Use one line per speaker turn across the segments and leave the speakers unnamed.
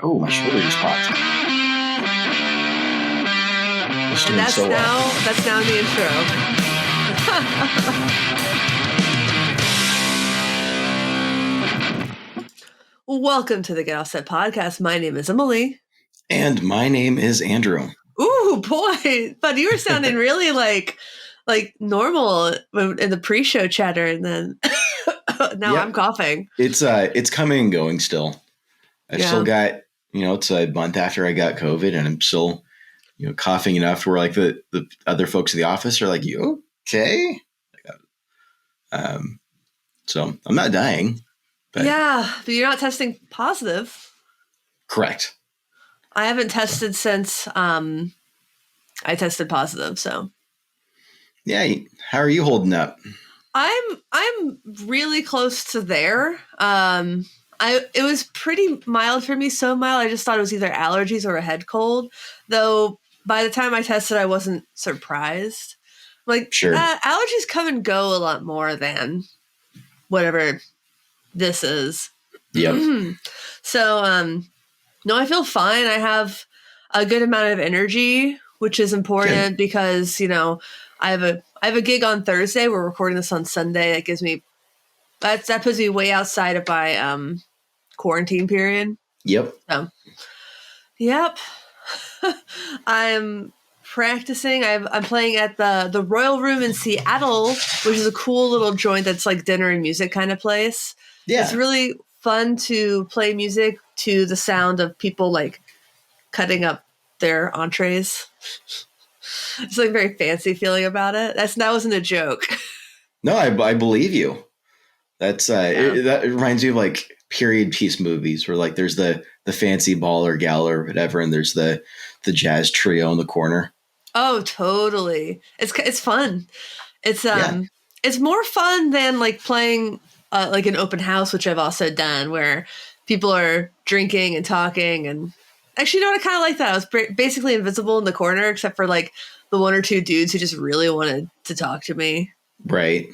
Oh, my shoulder just popped.
And that's so that's now the intro. Welcome to the Get Offset podcast. My name is Emily.
And my name is Andrew.
Ooh, boy. But you were sounding really like normal in the pre-show chatter, and then now I'm coughing.
It's coming and going still. I've still got, it's a month after I got COVID, and I'm still, coughing enough where like the other folks in the office are like, "You okay?" So I'm not dying. But
but you're not testing positive.
Correct.
I haven't tested since I tested positive. So
yeah, how are you holding up?
I'm really close to there. It was pretty mild for me, so mild I just thought it was either allergies or a head cold. Though by the time I tested, I wasn't surprised.
Sure.
Allergies come and go a lot more than whatever this is.
Yep.
So, no, I feel fine. I have a good amount of energy, which is important because, I have a gig on Thursday. We're recording this on Sunday. That gives me, that puts me way outside of my quarantine period.
Yep.
So, yep. I'm practicing. I'm playing at the Royal Room in Seattle, which is a cool little joint that's like dinner and music kind of place. Yeah. It's really fun to play music to the sound of people like cutting up their entrees. It's like a very fancy feeling about it. That wasn't a joke.
No, I believe you. That's that reminds me of like period piece movies where like there's the fancy ball or gal or whatever, and there's the jazz trio in the corner.
Oh, totally. It's fun. It's more fun than like playing like an open house, which I've also done, where people are drinking and talking. And actually, I kind of like that. I was basically invisible in the corner, except for like the one or two dudes who just really wanted to talk to me.
Right.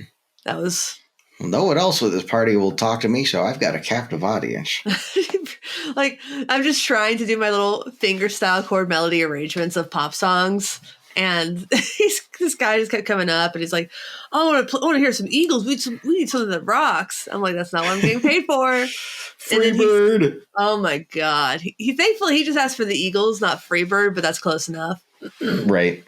That was.
No one else with this party will talk to me, so I've got a captive audience.
Like, I'm just trying to do my little finger-style chord melody arrangements of pop songs, and this guy just kept coming up, and he's like, "Oh, I want to hear some Eagles. We need something that rocks." I'm like, "That's not what I'm getting paid for."
Freebird.
Oh my god! He thankfully he just asked for the Eagles, not Freebird, but that's close enough.
Right.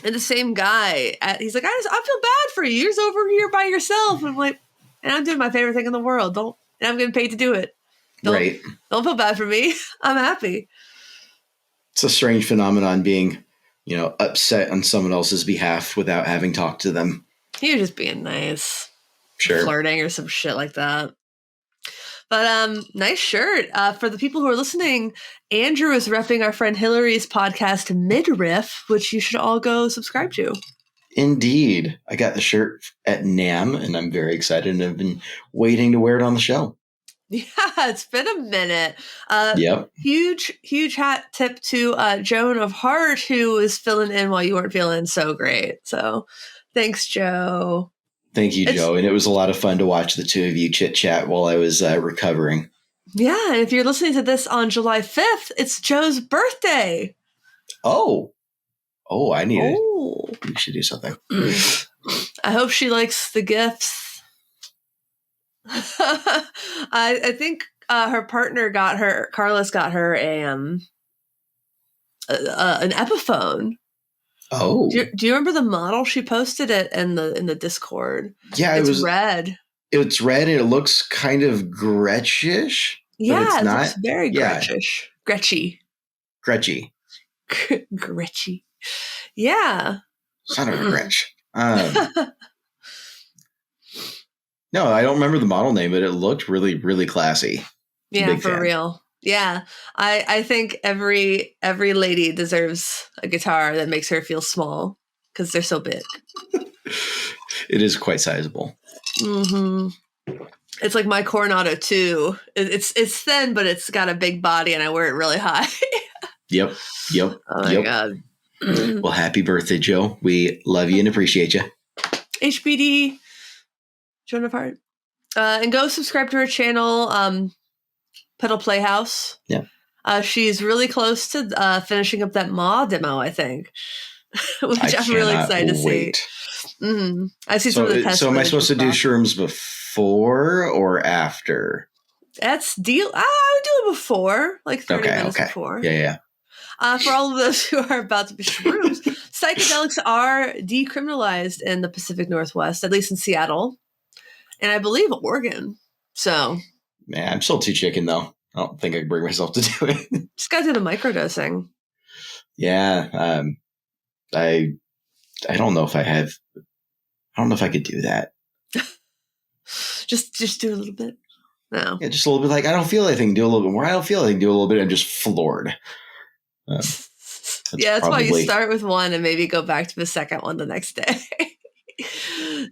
And the same guy, he's like, I feel bad for you. You're just over here by yourself. And I'm like, and I'm doing my favorite thing in the world. And I'm getting paid to do it. Don't feel bad for me. I'm happy.
It's a strange phenomenon being, upset on someone else's behalf without having talked to them.
You're just being nice.
Sure.
Flirting or some shit like that. But nice shirt. For the people who are listening, Andrew is repping our friend Hillary's podcast Midriff, which you should all go subscribe to. Indeed.
I got the shirt at NAMM, and I'm very excited, and I've been waiting to wear it on the show.
Yeah, it's been a minute.
Yep.
Huge hat tip to Joan of Heart, who was filling in while you weren't feeling so great. So thanks, Joe.
Thank you, Joe. And it was a lot of fun to watch the two of you chit-chat while I was recovering.
Yeah, and if you're listening to this on July 5th, it's Joe's birthday.
Oh, we should do something.
I hope she likes the gifts. I think her partner Carlos got her an Epiphone.
Oh,
do you remember the model she posted it in the Discord?
Yeah,
it was red.
It's red and it looks kind of Gretchish.
Yeah,
it's not.
Looks very Gretchish. Gretchy. Gretchy. Yeah.
Son of a Gretch. No, I don't remember the model name, but it looked really, really classy.
Yeah, for real. Yeah, I think every lady deserves a guitar that makes her feel small because they're so big.
It is quite sizable.
Mm-hmm. It's like my Coronado too. It's thin, but it's got a big body, and I wear it really high.
Yep.
Oh my god.
Well, happy birthday, Joe. We love you and appreciate you.
HBD, Joan of Heart. And go subscribe to her channel. Pedal Playhouse.
Yeah.
She's really close to finishing up that Ma demo, I think, which I'm really excited to see. Mm-hmm. I see some of the test.
So am I supposed to do shrooms before or after?
That's deal. I would do it before, like 30 minutes before.
Yeah.
For all of those who are about to be shrooms, psychedelics are decriminalized in the Pacific Northwest, at least in Seattle, and I believe Oregon. So,
man, I'm still too chicken though. I don't think I can bring myself to do it.
Just gotta do the microdosing.
Yeah, I don't know if I have. I don't know if I could do that.
just do a little bit. No.
Yeah, just a little bit. Like I don't feel anything. Do a little bit more. I don't feel anything. Do a little bit. I'm just floored.
That's why you start with one and maybe go back to the second one the next day.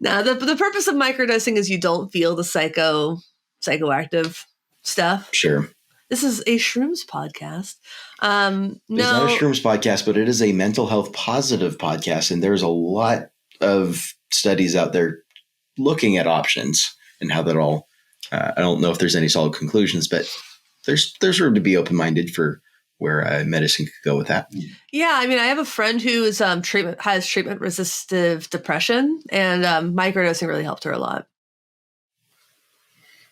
Now, the purpose of microdosing is you don't feel the psychoactive stuff.
Sure.
This is a shrooms podcast.
It's not a shrooms podcast, but it is a mental health positive podcast. And there's a lot of studies out there looking at options and how that all, I don't know if there's any solid conclusions, but there's room to be open-minded for where medicine could go with that.
Yeah. I mean, I have a friend who is has treatment-resistant depression, and microdosing really helped her a lot.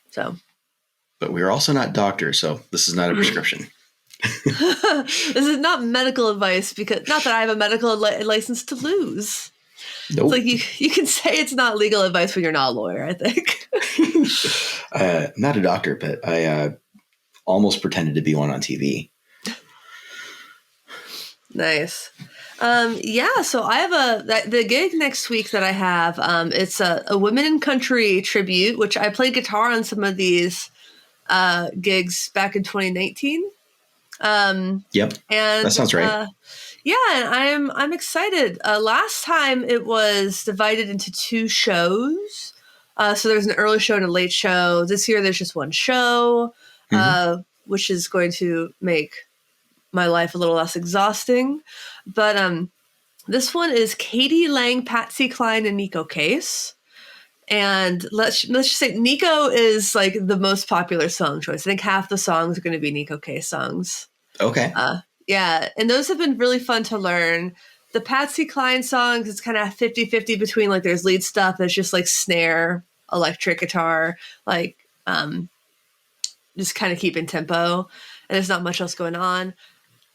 So.
But we're also not doctors, so this is not a prescription.
This is not medical advice, because not that I have a medical license to lose.
Nope.
It's like you can say it's not legal advice when you're not a lawyer, I think.
Not a doctor, but I almost pretended to be one on TV.
Nice. So I have the gig next week that I have. It's a Women in Country tribute, which I played guitar on some of these gigs back in 2019.
Yep. And that sounds right.
And I'm excited. Last time it was divided into 2 shows. So there's an early show and a late show. This year there's just one show, which is going to make my life a little less exhausting. But this one is Katie Lang, Patsy Cline, and Nico Case. And let's just say Nico is like the most popular song choice. I think half the songs are going to be Nico Case songs.
Okay.
And those have been really fun to learn. The Patsy Cline songs, it's kind of 50-50 between like there's lead stuff that's just like snare, electric guitar, like just kind of keeping tempo, and there's not much else going on.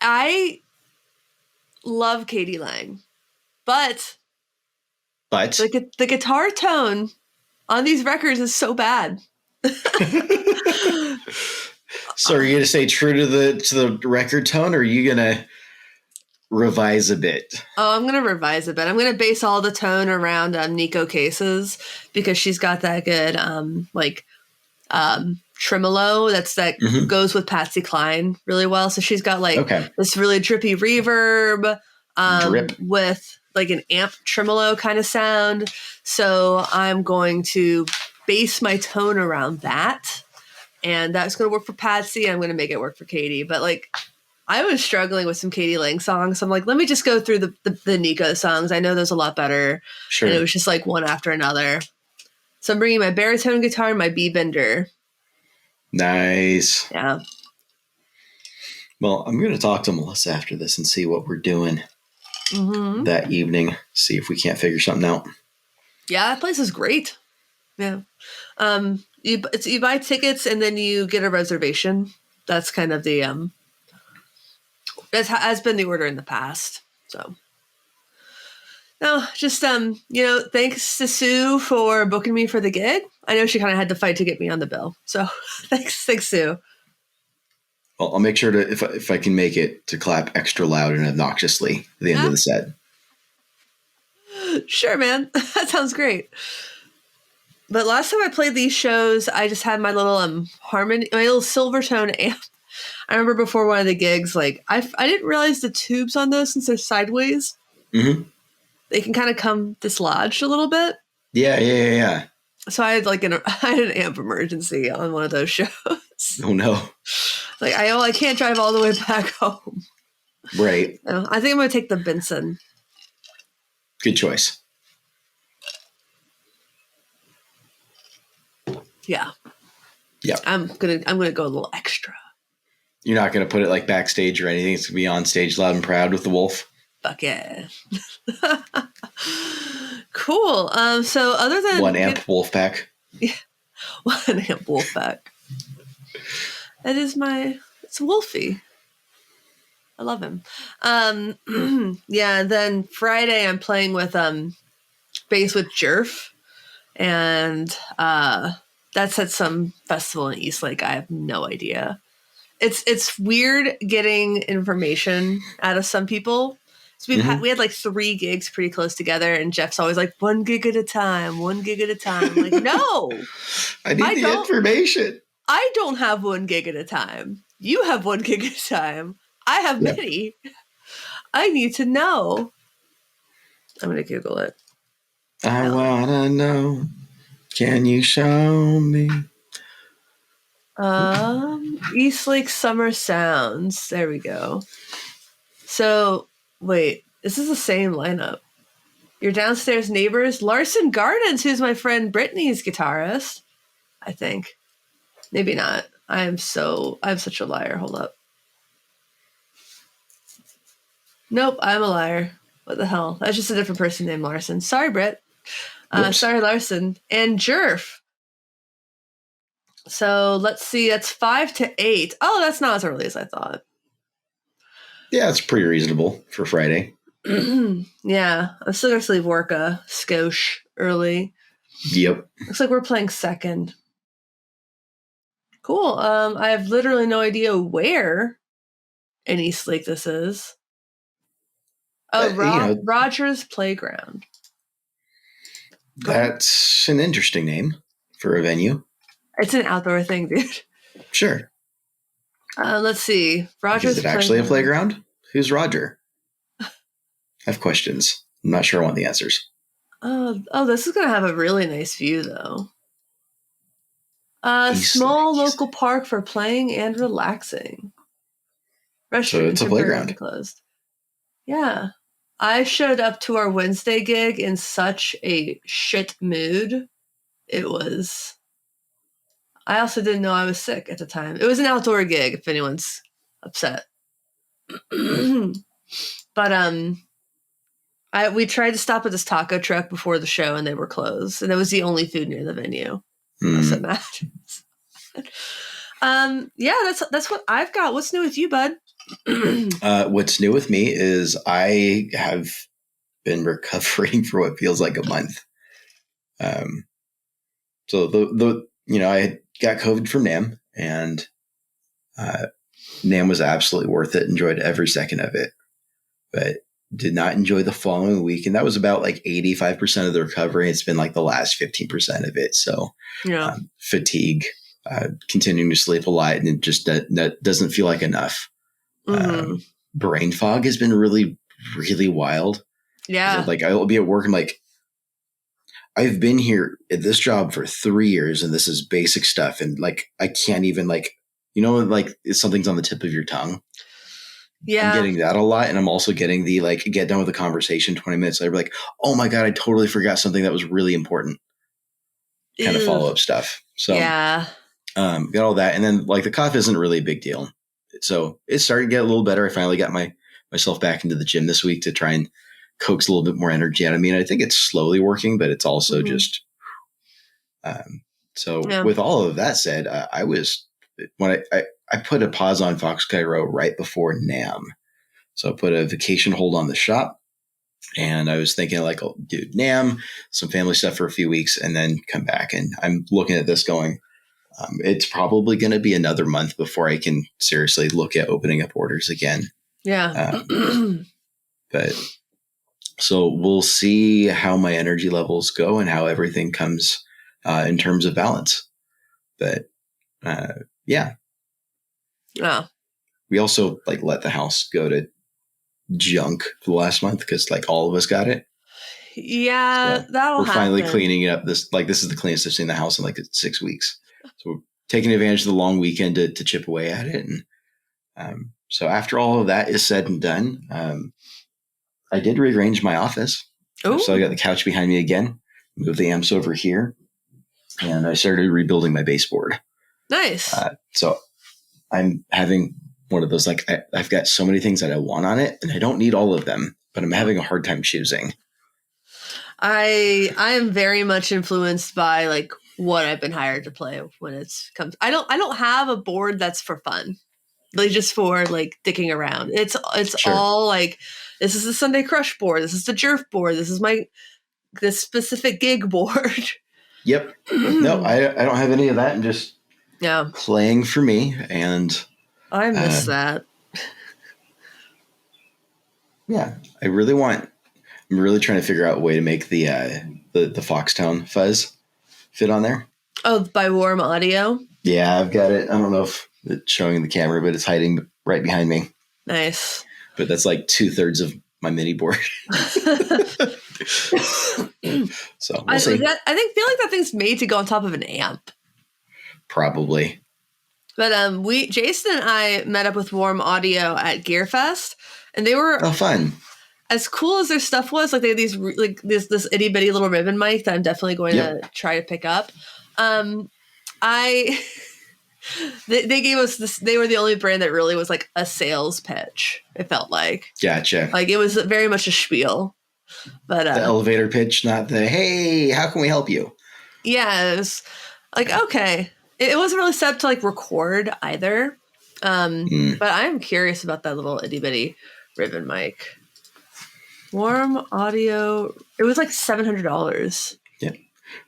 I love Katie Lang, but the guitar tone on these records is so bad.
So are you going to stay true to the record tone, or are you going to revise a bit?
Oh, I'm going to revise a bit. I'm going to base all the tone around Nico Case's, because she's got that good tremolo that goes with Patsy Cline really well. So she's got this really drippy reverb with like an amp tremolo kind of sound. So I'm going to base my tone around that. And that's going to work for Patsy. I'm going to make it work for Katie. But like, I was struggling with some Katie Lang songs. So I'm like, let me just go through the Nico songs. I know those a lot better. Sure. And it was just like one after another. So I'm bringing my baritone guitar and my B-bender.
Nice.
Yeah.
Well, I'm going to talk to Melissa after this and see what we're doing that evening. See if we can't figure something out. Yeah,
that place is great. Yeah. You buy tickets and then you get a reservation. That's kind of the that has been the order in the past. So no, just thanks to Sue for booking me for the gig. I know she kind of had to fight to get me on the bill. So thanks Sue.
Well, I'll make sure to if I can make it to clap extra loud and obnoxiously at the end of the set.
Sure, man. That sounds great. But last time I played these shows, I just had my little harmony, my little Silvertone amp. I remember before one of the gigs, like I didn't realize the tubes on those, since they're sideways, they can kind of come dislodged a little bit.
Yeah.
So I had an amp emergency on one of those shows.
Oh no!
Like I can't drive all the way back home.
Right.
So I think I'm gonna take the Benson.
Good choice.
Yeah.
Yeah.
I'm gonna go a little extra.
You're not gonna put it like backstage or anything. It's gonna be on stage loud and proud with the wolf.
Fuck yeah. Cool. So other than
1 amp wolf pack.
Yeah. 1 amp wolf pack. That is it's Wolfie. I love him. Yeah, then Friday I'm playing with bass with Jerf. And that's at some festival in Eastlake. I have no idea. It's weird getting information out of some people. So we had like 3 gigs pretty close together, and Jeff's always like 1 gig at a time, 1 gig at a time. I'm like, no,
I need the information.
I don't have 1 gig at a time. You have 1 gig at a time. I have many. I need to know. I'm gonna Google it.
I wanna know. Can you show me?
Eastlake Summer Sounds. There we go. So, wait, this is the same lineup. Your downstairs neighbors, Larson Gardens, who's my friend Brittany's guitarist. I think. Maybe not. I'm such a liar. Hold up. Nope, I'm a liar. What the hell? That's just a different person named Larson. Sorry, Britt. Sorry, Larson. And Jerf. So let's see. That's 5 to 8. Oh, that's not as early as I thought.
Yeah, it's pretty reasonable for Friday.
Yeah, I'm still going to leave work a skosh early.
Yep.
Looks like we're playing second. Cool. I have literally no idea where in Eastlake this is. Oh, Rogers Playground.
That's an interesting name for a venue.
It's an outdoor thing, dude.
Sure.
Let's see. Rogers.
Is it actually a playground? Who's Roger? I have questions. I'm not sure I want the answers.
Oh, this is going to have a really nice view, though. Small local park for playing and relaxing.
So it's a playground.
Closed. Yeah. I showed up to our Wednesday gig in such a shit mood. It was... I also didn't know I was sick at the time. It was an outdoor gig, if anyone's upset. But we tried to stop at this taco truck before the show, and they were closed. And it was the only food near the venue. I was so mad. Yeah, that's what I've got. What's new with you, bud?
What's new with me is I have been recovering for what feels like a month. So I got COVID from NAMM, and NAMM was absolutely worth it. Enjoyed every second of it, but did not enjoy the following week. And that was about like 85% of the recovery. It's been like the last 15% of it. So fatigue, continuing to sleep a lot, and it just that doesn't feel like enough. Brain fog has been really, really wild. Yeah. Like I'll be at work and like, I've been here at this job for 3 years, and this is basic stuff. And like, I can't even like something's on the tip of your tongue. Yeah. I'm getting that a lot. And I'm also getting the like, get done with the conversation 20 minutes later, like, oh my God, I totally forgot something that was really important. Kind of follow-up stuff. So yeah. Got all that. And then like the cough isn't really a big deal. So it started to get a little better. I finally got myself back into the gym this week to try and coax a little bit more energy out of me. And I think it's slowly working, but it's also just, with all of that said, when I put a pause on Fox Cairo right before NAMM. So I put a vacation hold on the shop, and I was thinking like, oh, dude, NAMM, some family stuff for a few weeks, and then come back. And I'm looking at this going, it's probably going to be another month before I can seriously look at opening up orders again. Yeah. But so we'll see how my energy levels go and how everything comes in terms of balance. But yeah. Oh. We also like let the house go to junk for the last month because like all of us got it.
Yeah, so that'll happen.
We're finally cleaning it up. This is the cleanest I've seen the house in like 6 weeks. So we're taking advantage of the long weekend to chip away at it. And so after all of that is said and done, I did rearrange my office. Ooh. So I got the couch behind me again, moved the amps over here, and I started rebuilding my baseboard.
Nice.
So I'm having one of those, like, I've got so many things that I want on it, and I don't need all of them, but I'm having a hard time choosing.
I am very much influenced by like what I've been hired to play when it's comes. I don't have a board that's for fun, like just for like dicking around. It's
Sure.
all like, this is the Sunday Crush board. This is the Jerf board. This is this specific gig board.
Yep. No, I don't have any of that. I'm just playing for me, and
I miss that.
Yeah, I'm really trying to figure out a way to make the Foxtone fuzz fit on there.
Oh, by Warm Audio?
Yeah, I've got it. I don't know if it's showing the camera, but it's hiding right behind me.
Nice.
But that's like 2/3 of my mini board. So we'll see.
Feel like that thing's made to go on top of an amp.
Probably.
But Jason and I met up with Warm Audio at GearFest, and they were
fun.
As cool as their stuff was. Like, they had these like this itty bitty little ribbon mic that I'm definitely going to try to pick up. They gave us this. They were the only brand that really was like a sales pitch. It felt like.
Gotcha.
Like, it was very much a spiel. But
the elevator pitch, not the, hey, how can we help you?
Yeah, it was like, okay. It wasn't really set up to like record either. But I'm curious about that little itty bitty ribbon mic. Warm Audio. It was like $700.
Yeah,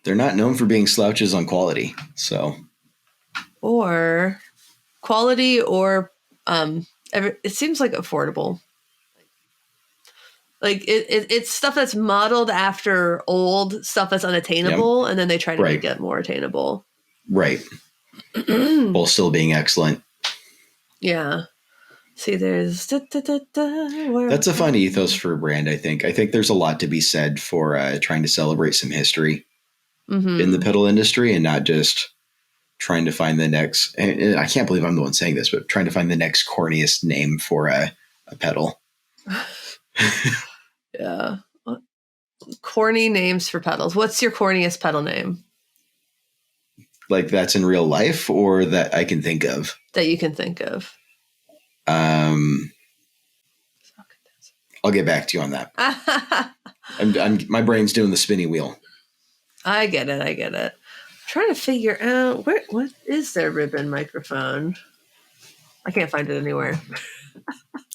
they're not known for being slouches on quality. So,
or quality, or it seems like affordable. Like it's stuff that's modeled after old stuff that's unattainable, and then they try to make it more attainable.
Right. While still being excellent.
Yeah. See, there's
that's a fun ethos for a brand. I think there's a lot to be said for trying to celebrate some history in the pedal industry, and not just trying to find the next. And I can't believe I'm the one saying this, but trying to find the next corniest name for a pedal.
Yeah. Corny names for pedals. What's your corniest pedal name?
Like, that's in real life, or that I can think of?
That you can think of.
I'll get back to you on that. My brain's doing the spinny wheel.
I get it. I'm trying to figure out what is their ribbon microphone. I can't find it anywhere.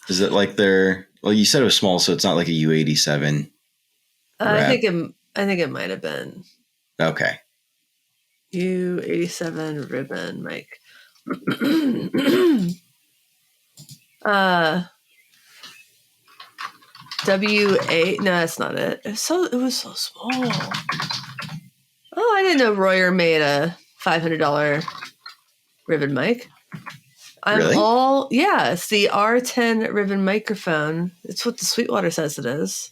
Is it like well, you said it was small, so it's not like a U87.
I think it might have been.
Okay.
U87 ribbon mic. W8. No, that's not it. It was so small. Oh, I didn't know Royer made a $500 ribbon mic.
Really?
It's the R10 ribbon microphone. It's what the Sweetwater says it is.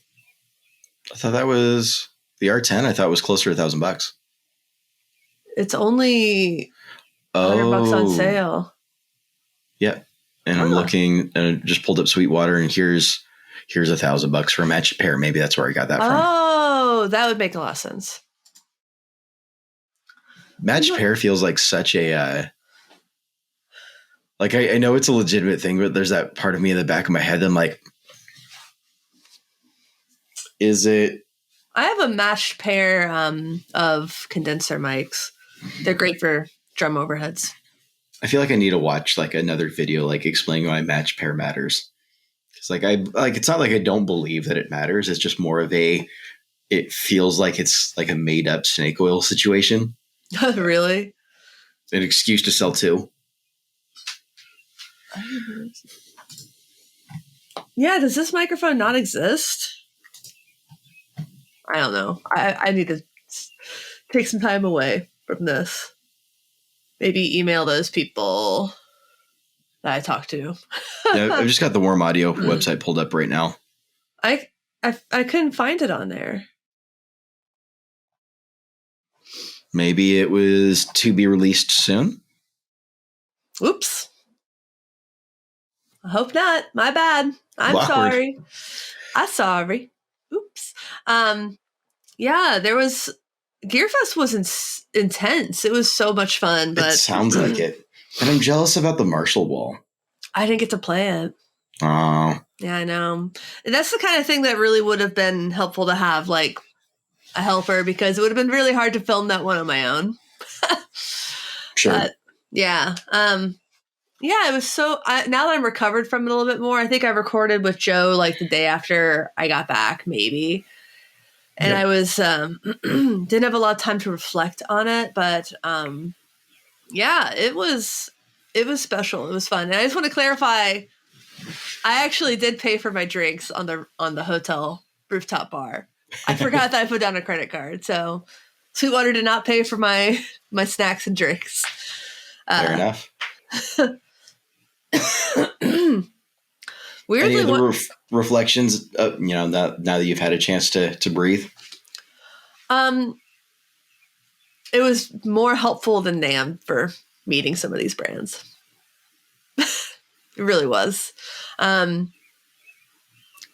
I thought that was the R10. I thought it was closer to $1,000.
It's only $100 on sale.
Yep. And I'm looking, and just pulled up Sweetwater, and here's $1,000 for a matched pair. Maybe that's where I got that from.
Oh, that would make a lot of sense.
Matched pair feels like such a like, I know it's a legitimate thing, but there's that part of me in the back of my head that I'm like, is it?
I have a matched pair of condenser mics. They're great for drum overheads.
I feel like I need to watch like another video, like explaining why matched pair matters. It's like, it's not like I don't believe that it matters. It's just more of it feels like it's like a made up snake oil situation.
Really?
An excuse to sell two.
Yeah, does this microphone not exist? I don't know. I need to take some time away from this. Maybe email those people that I talked to.
Yeah, I've just got the Warm Audio website pulled up right now.
I couldn't find it on there.
Maybe it was to be released soon.
Oops. I hope not. My bad. I'm sorry. I'm sorry. Oops. Yeah, there was GearFest was intense. It was so much fun, but
it sounds like it. And I'm jealous about the Marshall Wall.
I didn't get to play it.
Oh.
Yeah, I know. And that's the kind of thing that really would have been helpful to have, like, a helper, because it would have been really hard to film that one on my own.
Sure.
But, yeah. Yeah, it was so... now that I'm recovered from it a little bit more, I think I recorded with Joe, like, the day after I got back, maybe. And I was... didn't have a lot of time to reflect on it, but... yeah, it was special. It was fun. And I just want to clarify, I actually did pay for my drinks on the hotel rooftop bar. I forgot that I put down a credit card. So Sweetwater did not pay for my snacks and drinks.
Fair enough.
Weirdly,
any other reflections, now that you've had a chance to breathe?
It was more helpful than NAMM for meeting some of these brands. It really was.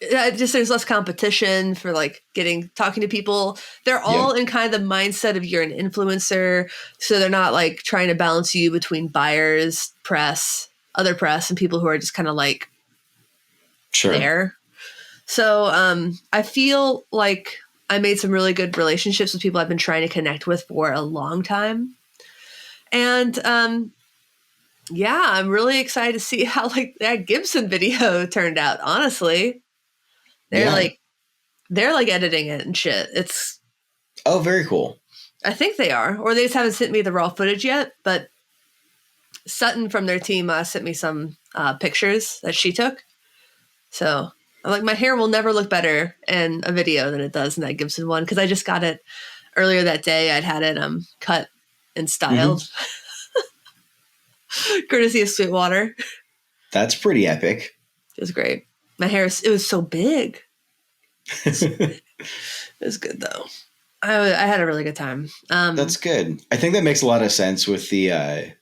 Just there's less competition for like talking to people. They're all in kind of the mindset of you're an influencer, so they're not like trying to balance you between buyers, other press, and people who are just kind of like there. So I feel like I made some really good relationships with people I've been trying to connect with for a long time. And I'm really excited to see how like that Gibson video turned out, honestly. They're like editing it and shit. It's
very cool.
I think they are, or they just haven't sent me the raw footage yet. But Sutton from their team sent me some pictures that she took. So I'm like, my hair will never look better in a video than it does in that Gibson one, because I just got it earlier that day. I'd had it cut and styled, courtesy of Sweetwater.
That's pretty epic.
It was great. My hair, it was so big. It was good though. I had a really good time.
That's good. I think that makes a lot of sense with the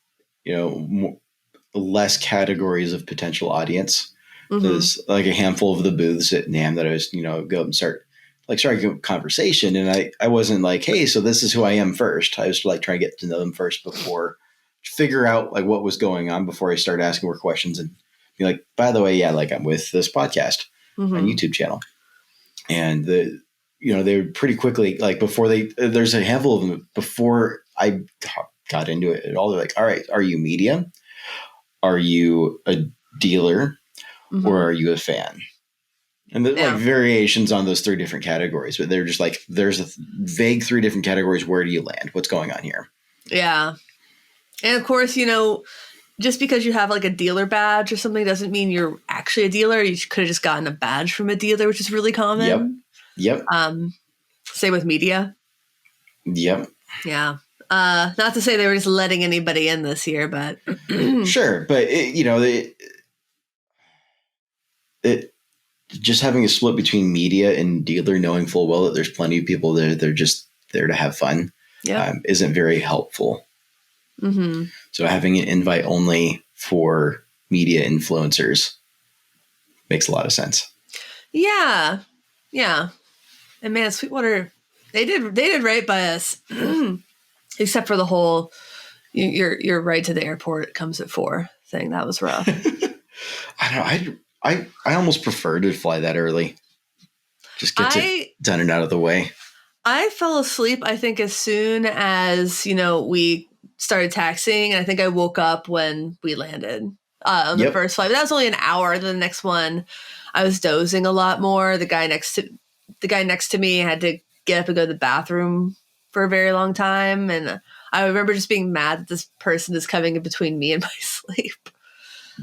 less categories of potential audience. There's like a handful of the booths at NAMM that I was go up and start a conversation, and I wasn't like, hey, so this is who I am first. I was like trying to get to know them first before figure out like what was going on before I started asking more questions and be like, by the way, like I'm with this podcast on YouTube channel. And they would pretty quickly, like before there's a handful of them before I got into it at all. They're like, all right, are you media? Are you a dealer? Or are you a fan? And there's like variations on those 3 different categories, but they're just like, there's a vague 3 different categories. Where do you land? What's going on here? Yeah.
And of course, just because you have like a dealer badge or something doesn't mean you're actually a dealer. You could have just gotten a badge from a dealer, which is really common.
Yep.
Same with media.
Yep.
Yeah. Not to say they were just letting anybody in this year, but
sure. But it just having a split between media and dealer, knowing full well that there's plenty of people that they're just there to have fun, isn't very helpful. So having an invite only for media influencers makes a lot of sense. Yeah. And man, Sweetwater, they did right by us, except for the whole your ride to the airport comes at 4 thing. That was rough. I don't know. I almost prefer to fly that early. Just get it done and out of the way.
I fell asleep, I think, as soon as, we started taxiing. And I think I woke up when we landed on the first flight. But that was only an hour. The next one, I was dozing a lot more. The guy next to me had to get up and go to the bathroom for a very long time. And I remember just being mad that this person is coming in between me and my sleep.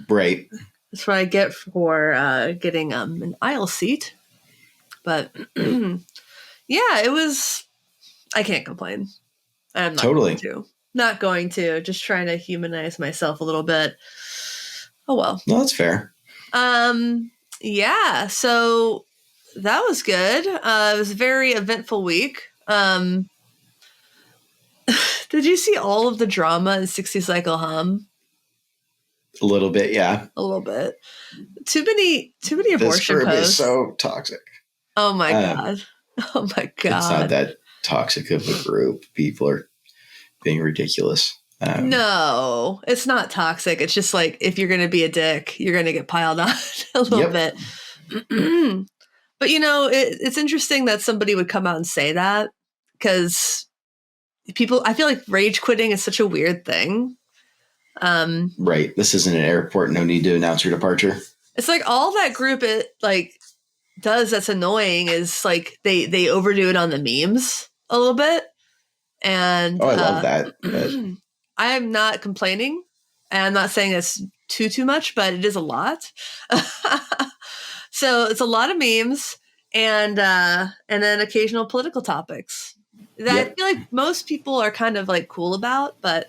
Right.
That's what I get for getting an aisle seat. But yeah, it was, I can't complain. I'm not going to. Just trying to humanize myself a little bit. Oh, well.
No, that's fair.
Yeah, so that was good. It was a very eventful week. Did you see all of the drama in 60 Cycle Hum?
A little bit, yeah.
A little bit. Too many abortion
posts.
Is
so toxic.
Oh my god. Oh my god.
It's not that toxic of a group. People are being ridiculous.
No, it's not toxic. It's just like, if you're going to be a dick, you're going to get piled on a little bit. But, it's interesting that somebody would come out and say that, because I feel like rage quitting is such a weird thing.
Right. This isn't an airport. No need to announce your departure.
It's like all that group does that's annoying is like they overdo it on the memes a little bit. And
I love that. But
I'm not complaining. And I'm not saying it's too much, but it is a lot. So it's a lot of memes and then occasional political topics that I feel like most people are kind of like cool about. But,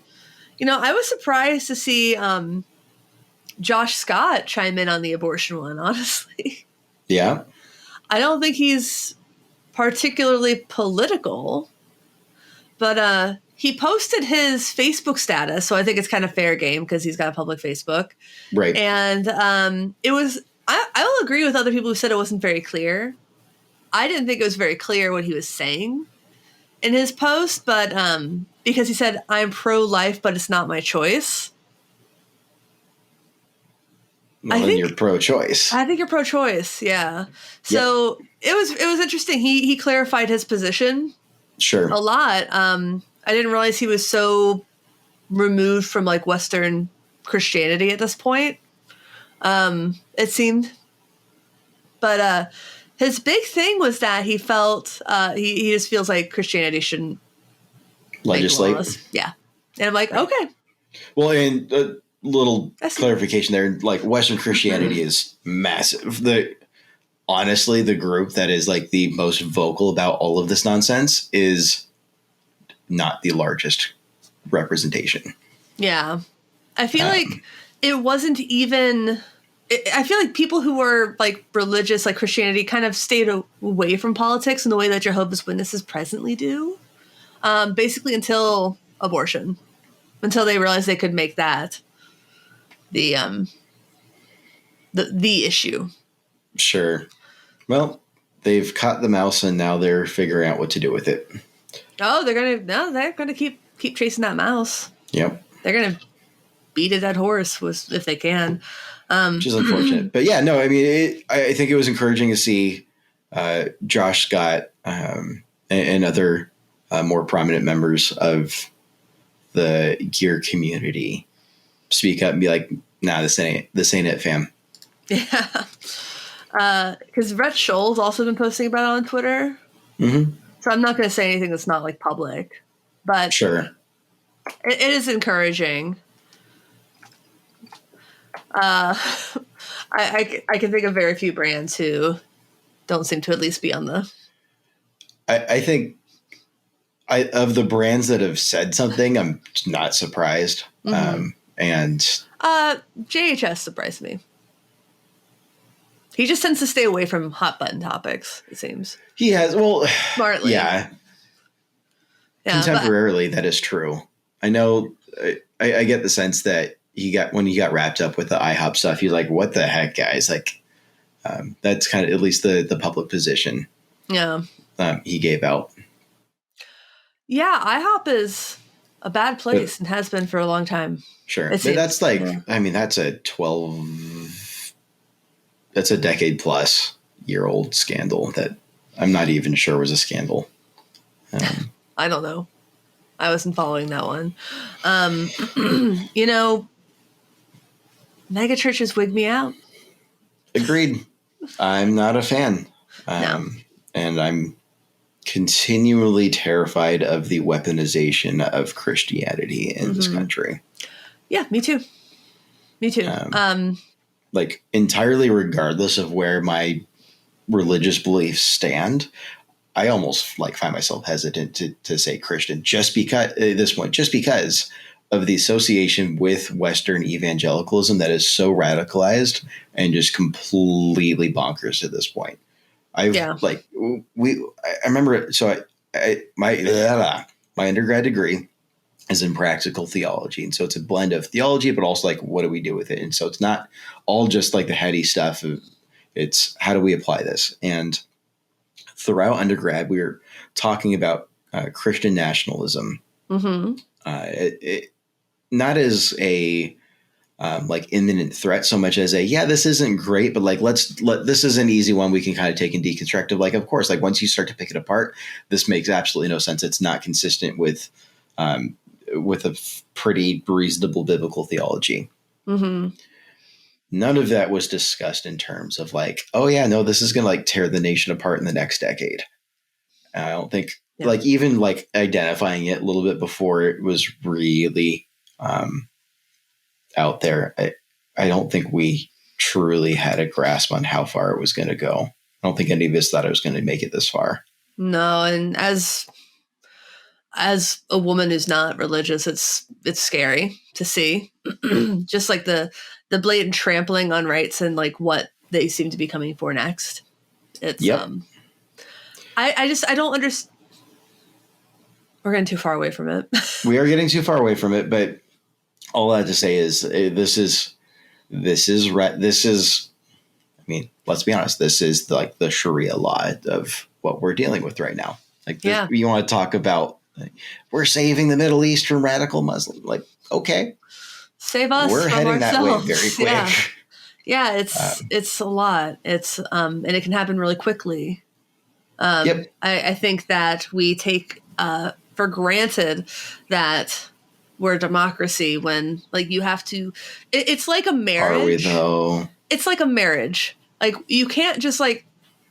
I was surprised to see Josh Scott chime in on the abortion one, honestly.
Yeah.
I don't think he's particularly political, but he posted his Facebook status, so I think it's kind of fair game because he's got a public Facebook.
Right.
And it was, I will agree with other people who said it wasn't very clear. I didn't think it was very clear what he was saying in his post, but because he said, I'm pro-life, but it's not my choice.
Well, then you're pro-choice.
I think you're pro-choice, yeah. So it was interesting. He clarified his position.
Sure.
A lot. I didn't realize he was so removed from like Western Christianity at this point. It seemed. But his big thing was that he felt he just feels like Christianity shouldn't
legislate.
Yeah. And I'm like, okay.
Well, and a little clarification there, like Western Christianity is massive. Honestly, the group that is like the most vocal about all of this nonsense is not the largest representation.
Yeah. I feel like it wasn't even... I feel like people who were like religious, like Christianity, kind of stayed away from politics in the way that Jehovah's Witnesses presently do. Basically until abortion. Until they realized they could make that the issue.
Sure. Well, they've caught the mouse and now they're figuring out what to do with it.
Oh, they're gonna keep chasing that mouse.
Yep. They're
gonna beat a dead horse if they can.
Which is unfortunate. But yeah, no, I mean, I think it was encouraging to see Josh Scott and other more prominent members of the gear community speak up and be like, nah, this ain't it, fam.
Yeah. Because Rhett Scholl's also been posting about it on Twitter.
Mm-hmm. So
I'm not going to say anything that's not like public, but
sure,
it is encouraging. I can think of very few brands who don't seem to at least be on the.
I think of the brands that have said something, I'm not surprised.
Mm-hmm.
And
JHS surprised me. He just tends to stay away from hot button topics, it seems.
He has, well,
smartly.
Yeah, contemporarily, that is true. I know. I get the sense that when he got wrapped up with the IHOP stuff, he's like, "What the heck, guys?" Like, that's kind of at least the public position.
Yeah.
He gave out.
Yeah, IHOP is a bad place and has been for a long time.
Sure, but that's like, I mean, that's a decade plus year old scandal that I'm not even sure was a scandal.
I don't know. I wasn't following that one. Mega churches wig me out.
Agreed. I'm not a fan.
No.
And I'm continually terrified of the weaponization of Christianity in this country.
Yeah, me too.
Like, entirely regardless of where my religious beliefs stand, I almost find myself hesitant to say Christian just because of the association with Western evangelicalism that is so radicalized and just completely bonkers at this point. I remember. So my undergrad degree is in practical theology, and so it's a blend of theology, but also like, what do we do with it? And so it's not all just like the heady stuff. It's how do we apply this? And throughout undergrad, we were talking about Christian nationalism.
Mm-hmm.
Not as a like imminent threat so much as this isn't great, but like this is an easy one we can kind of take and deconstruct of, like, of course, like once you start to pick it apart, this makes absolutely no sense. It's not consistent with a pretty reasonable biblical theology.
Mm-hmm.
None of that was discussed in terms of like, oh yeah, no, this is going to like tear the nation apart in the next decade. And I don't think like even like identifying it a little bit before it was really out there. I don't think we truly had a grasp on how far it was going to go. I don't think any of us thought it was going to make it this far.
No, and as a woman who's not religious, it's scary to see. Just like the blatant trampling on rights and like what they seem to be coming for next. It's I don't understand. We're getting too far away from it.
We are getting too far away from it, but all I have to say is this is. I mean, let's be honest. This is like the Sharia law of what we're dealing with right now. Like, you want to talk about like, we're saving the Middle East from radical Muslim. Like, okay,
save us.
We're
from
heading
ourselves.
that way very quick.
Yeah, it's a lot. It's and it can happen really quickly. I think that we take for granted that we're a democracy when like you have to. It's like a marriage.
Are we though?
It's like a marriage. Like you can't just like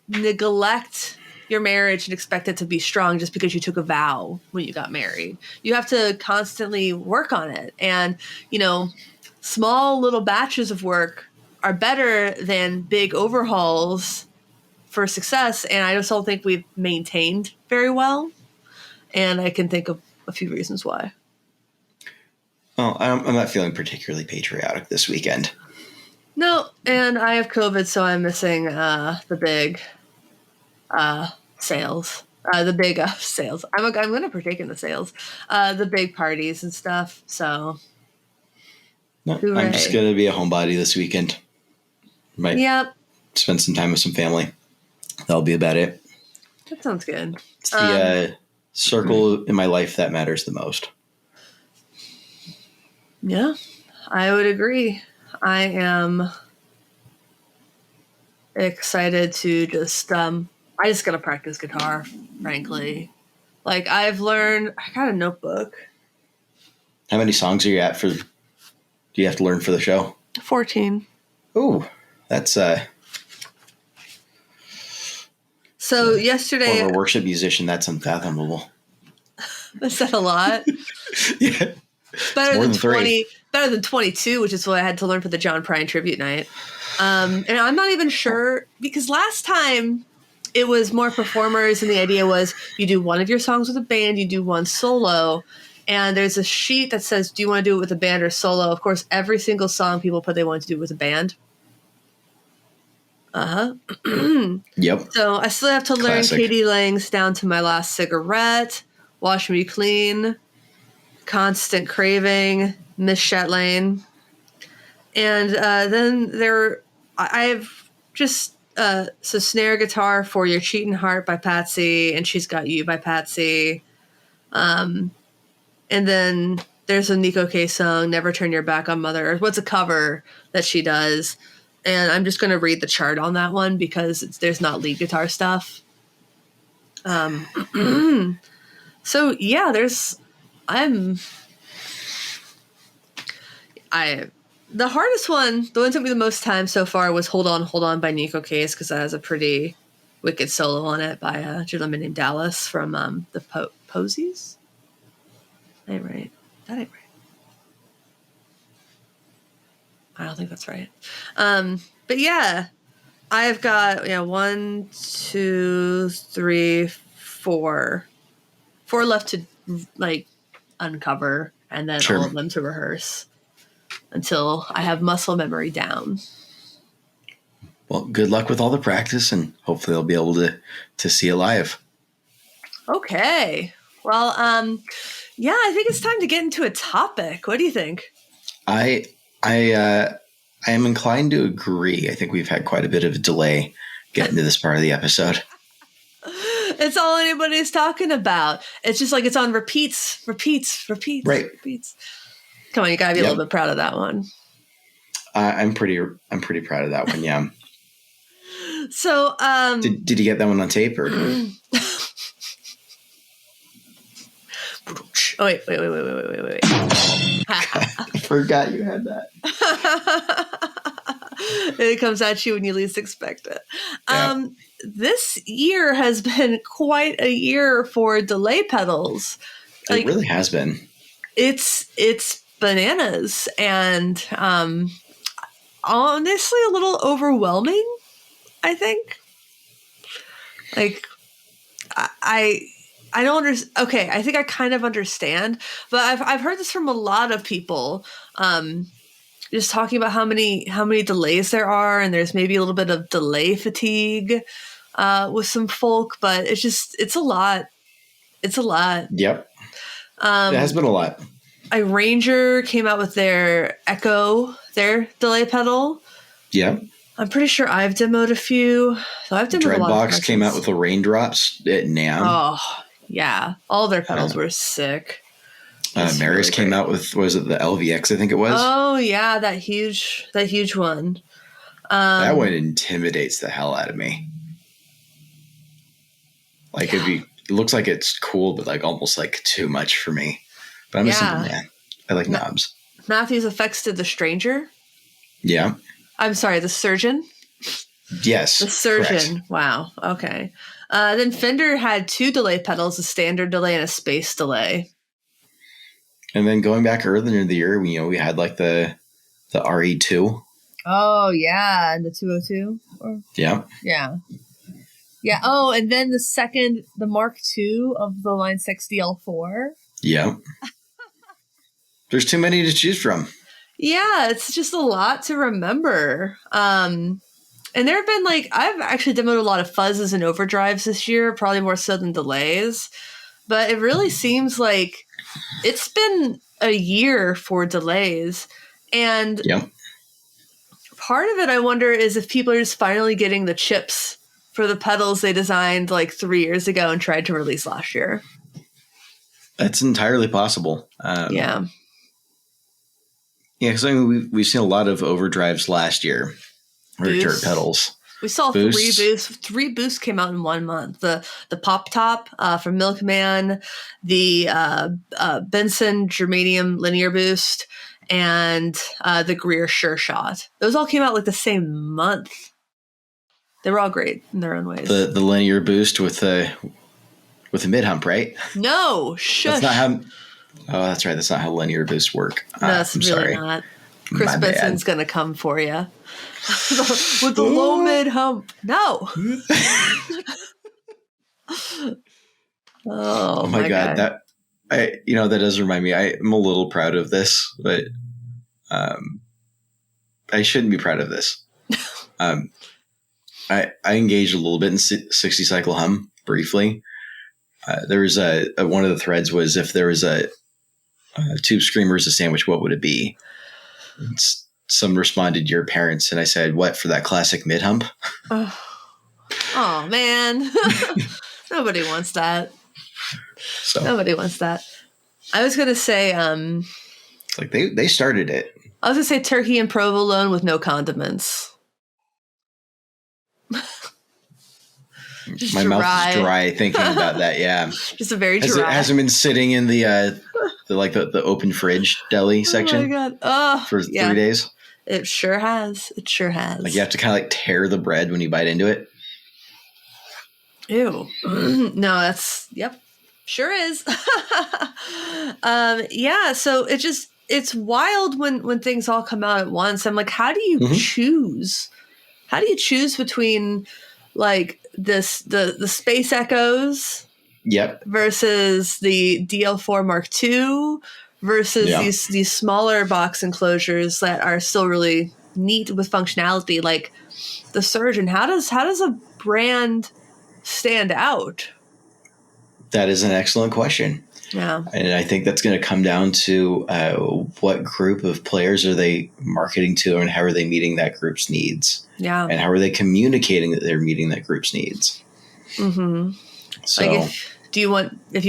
neglect your marriage and expect it to be strong just because you took a vow when you got married. You have to constantly work on it. And, small little batches of work are better than big overhauls for success. And I just don't think we've maintained very well. And I can think of a few reasons why.
Well, I'm not feeling particularly patriotic this weekend.
No, and I have COVID, so I'm missing the big sales. The big sales. I'm going to partake in the sales. The big parties and stuff. So,
no, I'm just going to be a homebody this weekend. Might spend some time with some family. That'll be about it.
That sounds good.
It's the circle in my life that matters the most.
Yeah, I would agree. I am excited to just I just gotta practice guitar, frankly. Like I got a notebook.
How many songs are you at do you have to learn for the show?
14.
Ooh, that's
so yesterday
for a worship musician, that's unfathomable.
Is that a lot?
Yeah.
Better than 20, better than 22, which is what I had to learn for the John Prine tribute night. And I'm not even sure because last time it was more performers and the idea was you do one of your songs with a band, you do one solo, and there's a sheet that says, do you want to do it with a band or solo? Of course, every single song people put they want to do it with a band.
Yep.
So I still have to learn Katie Lang's Down to My Last Cigarette, Wash Me Clean, Constant Craving, Miss Chatelaine. And then I've just, so snare guitar for Your Cheatin' Heart by Patsy, and She's Got You by Patsy. And then there's a Nico K song, Never Turn Your Back on Mother Earth. What's a cover that she does? And I'm just going to read the chart on that one because there's not lead guitar stuff. So yeah, the hardest one, the one that took me the most time so far was Hold On by Nico Case because that has a pretty wicked solo on it by a gentleman named Dallas from the Posies. That ain't right. I don't think that's right. But yeah, I've got 1, 2, 3, 4 left to like uncover and then all of them to rehearse until I have muscle memory down.
Well, good luck with all the practice and hopefully I'll be able to see it live.
Okay. Well, yeah, I think it's time to get into a topic. What do you think?
I am inclined to agree. I think we've had quite a bit of a delay getting to this part of the episode.
It's all anybody's talking about. It's just like it's on repeats.
Right.
Repeats. Come on, you gotta be a little bit proud of that one.
I'm pretty proud of that one. Yeah.
So,
did you get that one on tape or?
Oh wait.
I forgot you had that.
It comes at you when you least expect it.
Yeah.
This year has been quite a year for delay pedals.
It really has been.
It's bananas and honestly a little overwhelming, I think. Like I don't understand. Okay, I think I kind of understand, but I've heard this from a lot of people. Just talking about how many delays there are, and there's maybe a little bit of delay fatigue with some folk, but it's a lot. It's a lot.
Yep. It has been a lot.
Ranger came out with their Echo, their delay pedal.
Yeah.
I'm pretty sure I've demoed a few. So I've demoed a lot of
Dreadbox came out with the raindrops at NAMM.
Oh, yeah. All their pedals were sick.
Maris came out with, was it the LVX, I think it was?
Oh, yeah, that huge one.
That one intimidates the hell out of me. Like, it looks like it's cool, but like almost like too much for me. But I'm a simple man. I like knobs.
Matthew's Effects did the Stranger.
Yeah.
I'm sorry, the Surgeon.
Yes.
The Surgeon.
Correct.
Wow. Okay. Then Fender had 2 delay pedals, a standard delay and a space delay.
And then going back earlier in the year, we had like the RE2.
Oh, yeah. And the 202?
Yeah.
Yeah. Yeah. Oh, and then the Mark II of the Line 6 DL4.
Yeah. There's too many to choose from.
Yeah, it's just a lot to remember. And there have been I've actually demoed a lot of fuzzes and overdrives this year, probably more so than delays. But it really seems like it's been a year for delays. And part of it, I wonder, is if people are just finally getting the chips for the pedals they designed 3 years ago and tried to release last year.
That's entirely possible.
Yeah.
Yeah, because we've seen a lot of overdrives last year. Or dirt pedals.
We saw boosts. 3 boosts. 3 boosts came out in 1 month. The Pop Top from Milkman, the Benson Germanium Linear Boost, and the Greer Sure Shot. Those all came out the same month. They were all great in their own ways.
The Linear Boost with the mid hump, right?
No, shush.
That's not how. Oh, that's right. That's not how linear boosts work.
No, that's really not. Chris Benson's going to come for you. With the low mid hump. No. Oh my God.
That does remind me. I'm a little proud of this, but I shouldn't be proud of this. I engaged a little bit in 60 cycle hum briefly. There was one of the threads was if there was a Tube Screamers a sandwich, what would it be? Some responded, your parents, and I said, what, for that classic mid hump?
Oh man. Nobody wants that. Nobody wants that. I was gonna say
they started it.
I was gonna say turkey and provolone with no condiments.
My mouth is dry thinking about that. Yeah,
just a very dry.
Hasn't been sitting in the open fridge deli section.
Oh my God!
For 3 days.
It sure has. It sure has.
You have to kind of tear the bread when you bite into it.
Ew. No, that's sure is. Yeah. So it's wild when things all come out at once. I'm like, how do you choose? How do you choose between the Space Echoes versus the DL4 Mark II versus these smaller box enclosures that are still really neat with functionality, like the Surgeon? How does a brand stand out? That
is an excellent question.
Yeah.
And I think that's going to come down to what group of players are they marketing to, and how are they meeting that group's needs?
Yeah.
And how are they communicating that they're meeting that group's needs?
Mm-hmm.
So
if you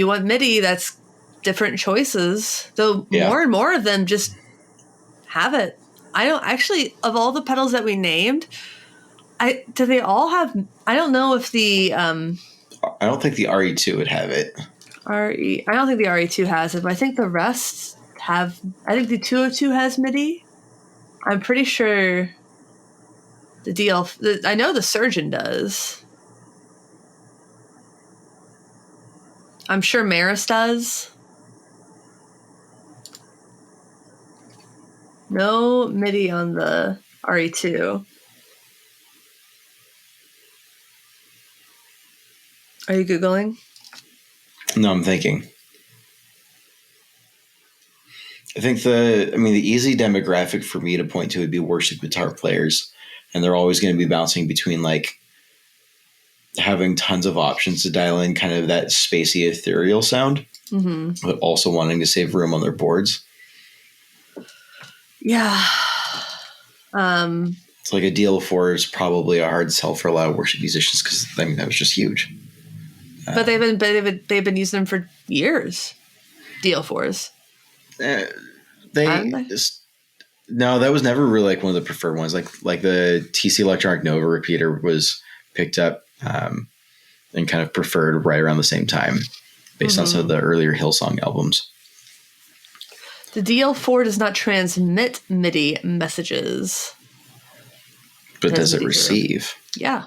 want MIDI, that's different choices. Though more and more of them just have it. I don't actually, of all the pedals that we named, do they all have? I don't know if the
I don't think the RE2 would have it.
I don't think the RE2 has it, but I think the rest have. I think the 202 has MIDI. I'm pretty sure I know the Surgeon does. I'm sure Maris does. No MIDI on the RE2. Are you Googling?
No, I'm thinking. I think the easy demographic for me to point to would be worship guitar players. And they're always going to be bouncing between like having tons of options to dial in kind of that spacey ethereal sound, but also wanting to save room on their boards.
Yeah.
It's like a DL4 is probably a hard sell for a lot of worship musicians because that was just huge.
But they've been using them for years. DL4s.
No, that was never really like one of the preferred ones. Like the TC Electronic Nova repeater was picked up and kind of preferred right around the same time, based on some of the earlier Hillsong albums.
The DL4 does not transmit MIDI messages.
But does it receive?
Yeah.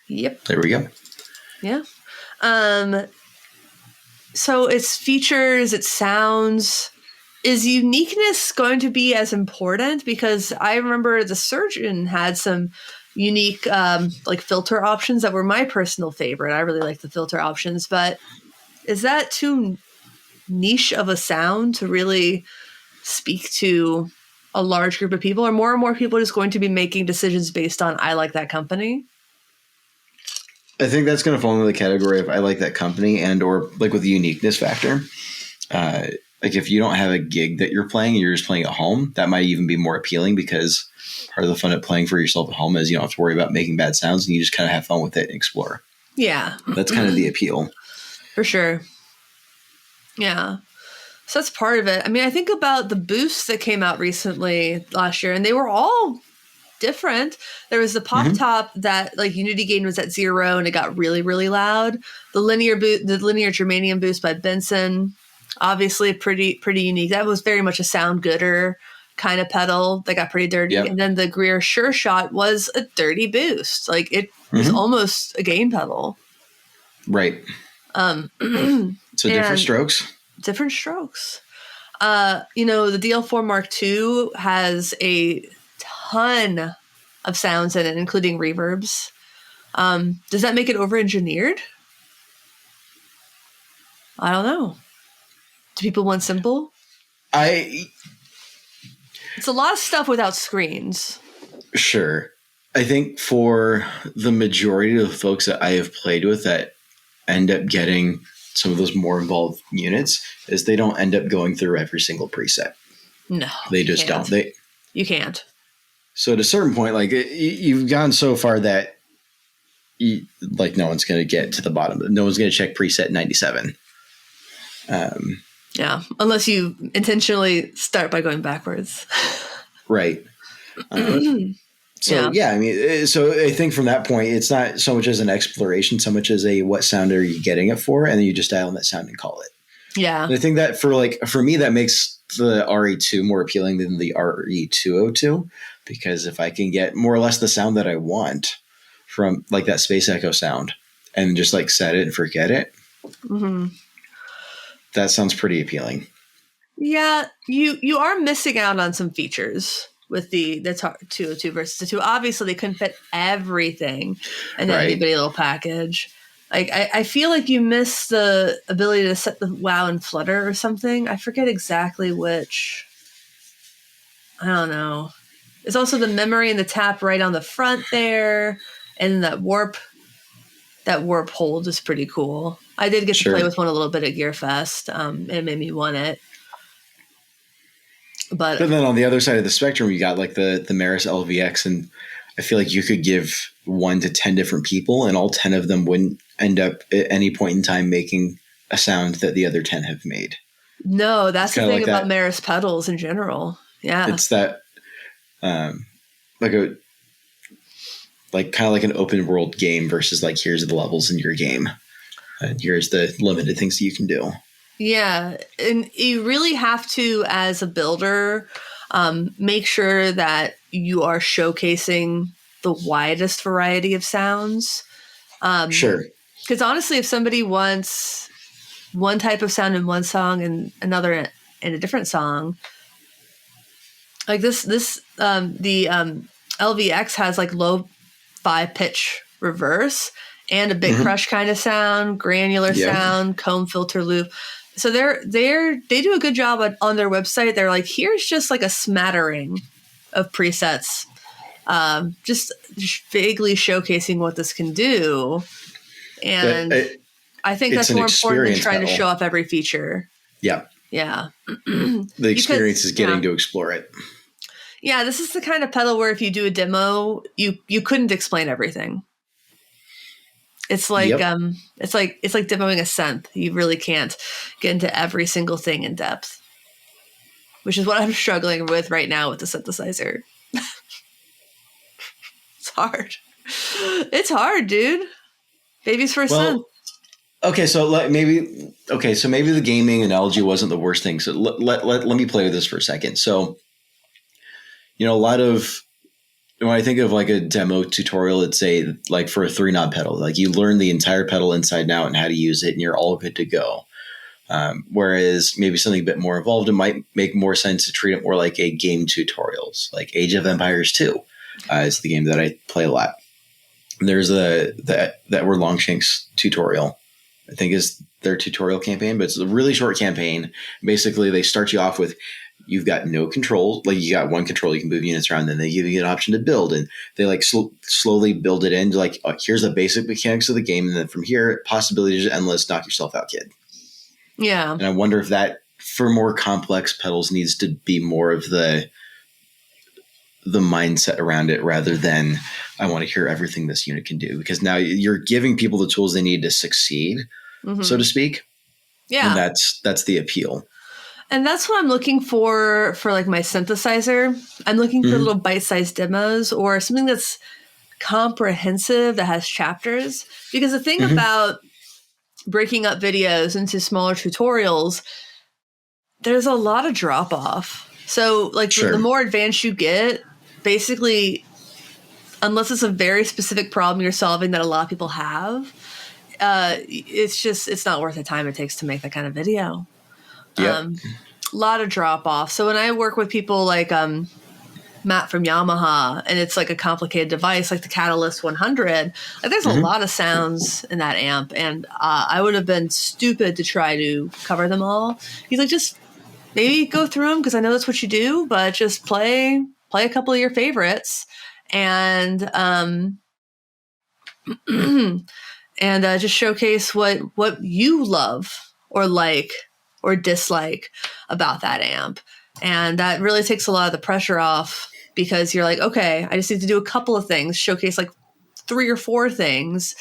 Yep.
There we go.
Yeah. So its features, its sounds, is uniqueness going to be as important? Because I remember the Surgeon had some unique like filter options that were my personal favorite. I really like the filter options, but is that too niche of a sound to really speak to a large group of people? Or more and more people are just going to be making decisions based on I like that company?
I think that's going to fall into the category of I like that company and or like with the uniqueness factor. Like if you don't have a gig that you're playing and you're just playing at home, that might even be more appealing because part of the fun of playing for yourself at home is you don't have to worry about making bad sounds and you just kind of have fun with it and explore.
Yeah.
That's kind of the appeal.
For sure. Yeah. So that's part of it. I mean, I think about the boosts that came out recently last year and they were all different. There was the pop top that like unity gain was at 0 and it got really, really loud. The linear germanium boost by Benson, obviously pretty unique. That was very much a sound gooder kind of pedal that got pretty dirty. Yep. And then the Greer Sure Shot was a dirty boost. Like it was almost a gain pedal.
Right. So different strokes.
Different strokes. The DL4 Mark II has a ton of sounds in it, including reverbs. Does that make it over-engineered? I don't know. Do people want simple? It's a lot of stuff without screens.
Sure. I think for the majority of the folks that I have played with that end up getting some of those more involved units is they don't end up going through every single preset.
No.
They just don't.
You can't.
So at a certain point, like you've gone so far that no one's going to get to the bottom. No one's going to check preset 97.
Yeah, unless you intentionally start by going backwards.
Right. So I think from that point, it's not so much as an exploration, so much as a what sound are you getting it for, and then you just dial in that sound and call it.
Yeah.
And I think that for me, that makes the RE2 more appealing than the RE202, because if I can get more or less the sound that I want from like that space echo sound and just like set it and forget it, that sounds pretty appealing. Yeah,
you are missing out on some features with the 202 versus the 2. Obviously, they couldn't fit everything in that bitty little package. Like I feel like you miss the ability to set the wow and flutter or something. I forget exactly which. I don't know. It's also the memory and the tap right on the front there, and that warp hold is pretty cool. I did get to play with one a little bit at GearFest. It made me want it. But
then on the other side of the spectrum, you got like the Maris LVX, and I feel like you could give 1 to 10 different people, and all 10 of them wouldn't end up at any point in time making a sound that the other 10 have made.
No, that's the thing about Maris pedals in general. Yeah.
It's that, like kind of like an open world game versus like, here's the levels in your game. And here's the limited things that you can do.
Yeah. And you really have to, as a builder, make sure that you are showcasing the widest variety of sounds.
Sure.
Because honestly, if somebody wants one type of sound in one song and another in a different song, like the LVX has like low 5 pitch reverse and a big crush kind of sound, granular sound, comb filter loop. So they do a good job on their website. They're like, here's just like a smattering of presets, just vaguely showcasing what this can do. And I think that's more important than trying to show off every feature.
Yeah.
Yeah.
The experience is getting to explore it.
Yeah, this is the kind of pedal where if you do a demo, you couldn't explain everything. It's like it's like demoing a synth. You really can't get into every single thing in depth, which is what I'm struggling with right now with the synthesizer. It's hard. It's hard, dude. Baby's first synth.
Okay, so maybe the gaming analogy wasn't the worst thing. So let me play with this for a second. So, a lot of, when I think of like a demo tutorial, let's say like for a 3-knob pedal, like you learn the entire pedal inside and out and how to use it and you're all good to go. Whereas maybe something a bit more involved, it might make more sense to treat it more like a game tutorials, like Age of Empires 2 is the game that I play a lot. There's that were Longshanks tutorial, I think is their tutorial campaign, but it's a really short campaign. Basically, they start you off with, you've got no control. Like you got one control, you can move units around, then they give you an option to build, and they like slowly build it in. Like, here's the basic mechanics of the game, and then from here, possibilities are endless. Knock yourself out, kid.
Yeah.
And I wonder if that, for more complex pedals, needs to be more of the mindset around it, rather than I want to hear everything this unit can do, because now you're giving people the tools they need to succeed, so to speak.
Yeah.
And that's the appeal.
And that's what I'm looking for like my synthesizer. I'm looking for little bite-sized demos or something that's comprehensive, that has chapters. Because the thing about breaking up videos into smaller tutorials, there's a lot of drop-off. So like the more advanced you get, basically, unless it's a very specific problem you're solving that a lot of people have, it's not worth the time it takes to make that kind of video.
Yep.
A lot of drop off. So when I work with people like Matt from Yamaha, and it's like a complicated device like the Catalyst 100, like there's a lot of sounds in that amp, and I would have been stupid to try to cover them all. He's like, just maybe go through them, because I know that's what you do, but just play a couple of your favorites, and just showcase what you love or like or dislike about that amp. And that really takes a lot of the pressure off, because you're like, okay, I just need to do a couple of things, showcase like 3 or 4 things,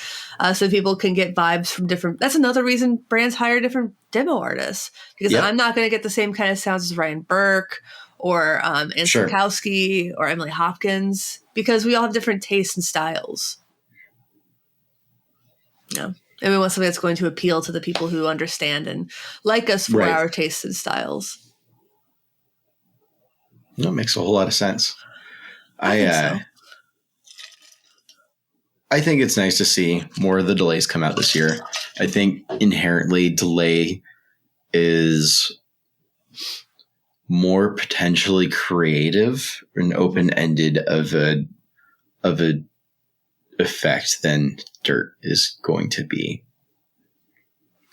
so people can get vibes from different. That's another reason brands hire different demo artists, because I'm not going to get the same kind of sounds as Ryan Burke or Ann Sikowski or Emily Hopkins, because we all have different tastes and styles. Yeah. And we want something that's going to appeal to the people who understand and like us for our tastes and styles.
No, it makes a whole lot of sense.
I
think it's nice to see more of the delays come out this year. I think inherently delay is more potentially creative and open-ended of a effect than dirt is going to be.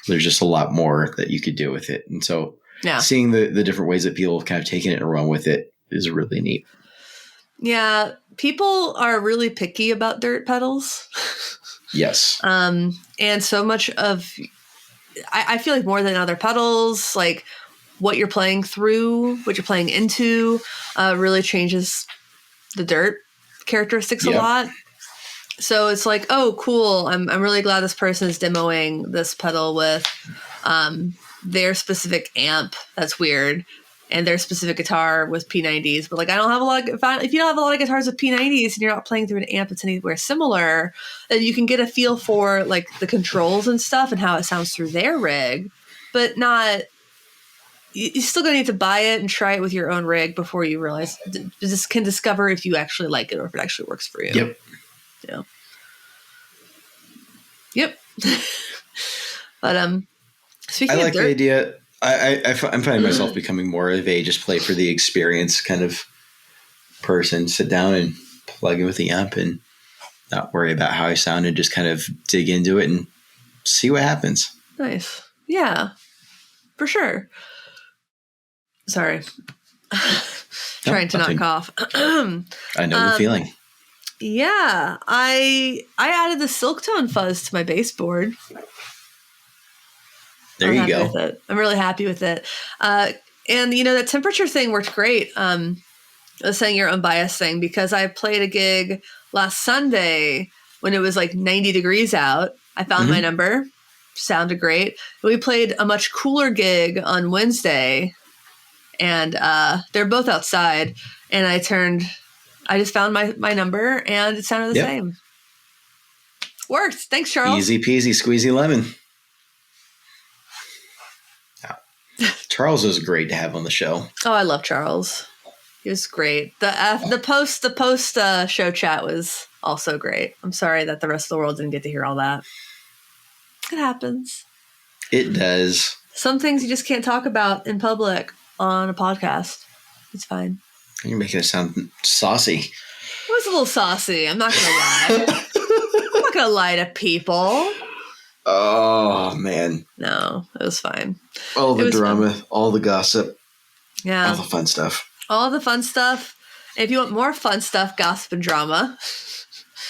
There's just a lot more that you could do with it. And so seeing the different ways that people have kind of taken it and run with it is really neat.
Yeah. People are really picky about dirt pedals.
Yes.
And so much of, I feel like more than other pedals, like what you're playing through, what you're playing into, really changes the dirt. characteristics a lot. So it's like, oh, cool. I'm really glad this person is demoing this pedal with their specific amp. That's weird. And their specific guitar with P90s. But like, I don't have a lot of, if you don't have a lot of guitars with P90s and you're not playing through an amp that's anywhere similar, then you can get a feel for like the controls and stuff and how it sounds through their rig, but not, you're still going to need to buy it and try it with your own rig before you realize, just can discover if you actually like it or if it actually works for you.
Yep.
Yeah. Yep. But speaking
I like
of
the idea. I'm finding myself becoming more of a just play for the experience kind of person. Sit down and plug in with the amp and not worry about how I sound and just kind of dig into it and see what happens.
Nice. Yeah, for sure. Sorry. Trying to not cough.
I know the feeling.
Yeah, I added the silk tone fuzz to my baseboard.
There you go.
I'm really happy with it. And, that temperature thing worked great. I was saying your unbiased thing because I played a gig last Sunday when it was like 90 degrees out. I found my number. Sounded great. We played a much cooler gig on Wednesday, and they're both outside. And I just found my number, and it sounded the same. Worked. Thanks, Charles.
Easy peasy, squeezy lemon. Charles was great to have on the show.
Oh, I love Charles. He was great. The post show chat was also great. I'm sorry that the rest of the world didn't get to hear all that. It happens.
It does.
Some things you just can't talk about in public on a podcast. It's fine.
You're making it sound saucy.
It was a little saucy. I'm not going to lie. I'm not going to lie to people.
Oh, man.
No, it was fine.
All the drama, fun. All the gossip.
Yeah.
All the fun stuff.
All the fun stuff. And if you want more fun stuff, gossip and drama,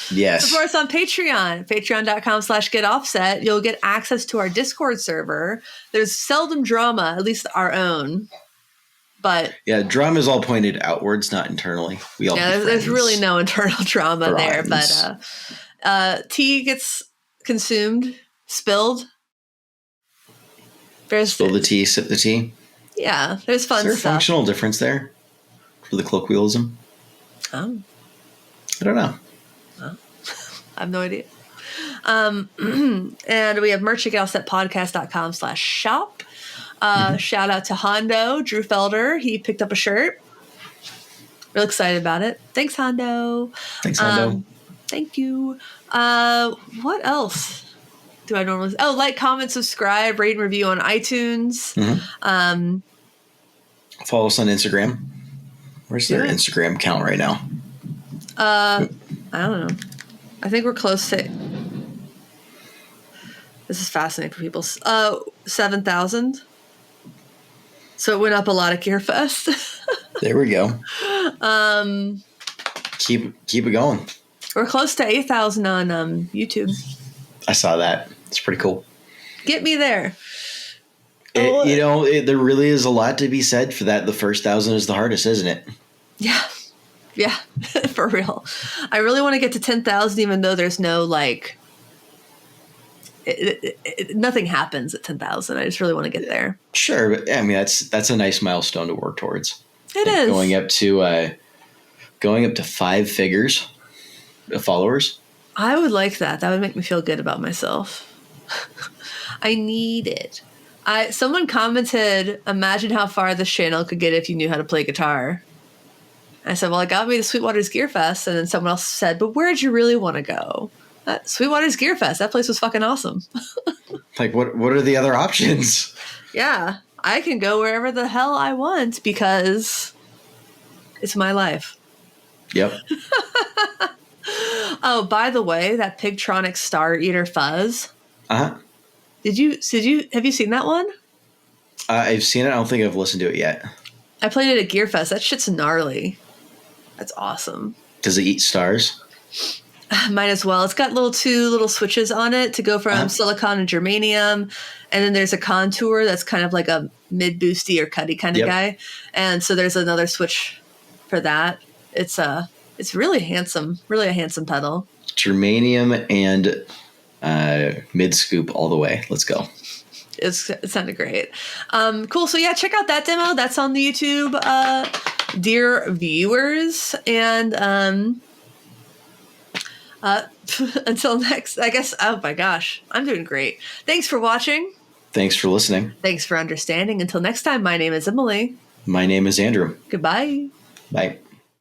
yes.
support us on Patreon. Patreon.com/GetOffset. You'll get access to our Discord server. There's seldom drama, at least our own. But
yeah, drama is all pointed outwards, not internally. We all
there's really no internal drama there. But tea gets consumed. Spilled.
Spill the tea, sip the tea.
Yeah, there's fun stuff.
Is there a functional difference there for the colloquialism?
Oh.
I don't know.
Oh. I have no idea. And we have merch at getoffsetpodcast.com/shop. Shout out to Hondo, Drew Felder. He picked up a shirt. Real excited about it. Thanks, Hondo.
Thanks, Hondo.
Thank you. What else do I normally? Oh, like, comment, subscribe, rate, and review on iTunes.
Follow us on Instagram. Where's their Instagram account right now?
I don't know. I think we're close to. This is fascinating for people. 7,000. So it went up a lot at GearFest.
There we go. Keep it going.
We're close to 8,000 on YouTube.
I saw that. It's pretty cool.
Get me there.
There really is a lot to be said for that. The first 1,000 is the hardest, isn't it?
Yeah. Yeah, for real. I really want to get to 10,000, even though there's no nothing happens at 10,000. I just really want to get there.
Sure, but I mean that's a nice milestone to work towards.
It is
going up to 5 figures of followers.
I would like that. That would make me feel good about myself. I need it. Someone commented, "Imagine how far this channel could get if you knew how to play guitar." I said, well, it got me to Sweetwater's GearFest. And then someone else said, but where'd you really want to go? Sweetwater's GearFest. That place was fucking awesome.
Like, what are the other options?
Yeah. I can go wherever the hell I want because it's my life.
Yep.
Oh, by the way, that Pigtronic Star Eater fuzz.
Uh-huh.
Have you seen that one?
I've seen it. I don't think I've listened to it yet.
I played it at GearFest. That shit's gnarly. That's awesome.
Does it eat stars?
Might as well. It's got 2 little switches on it to go from silicon to germanium. And then there's a contour that's kind of like a mid-boosty or cutty kind of guy. And so there's another switch for that. It's It's really handsome. Really a handsome pedal.
Germanium and mid scoop all the way. Let's go.
It sounded great. Cool. So yeah, check out that demo. That's on the YouTube, dear viewers. And until next, I guess. Oh my gosh, I'm doing great. Thanks for watching.
Thanks for listening.
Thanks for understanding. Until next time, my name is Emily.
My name is Andrew.
Goodbye.
Bye.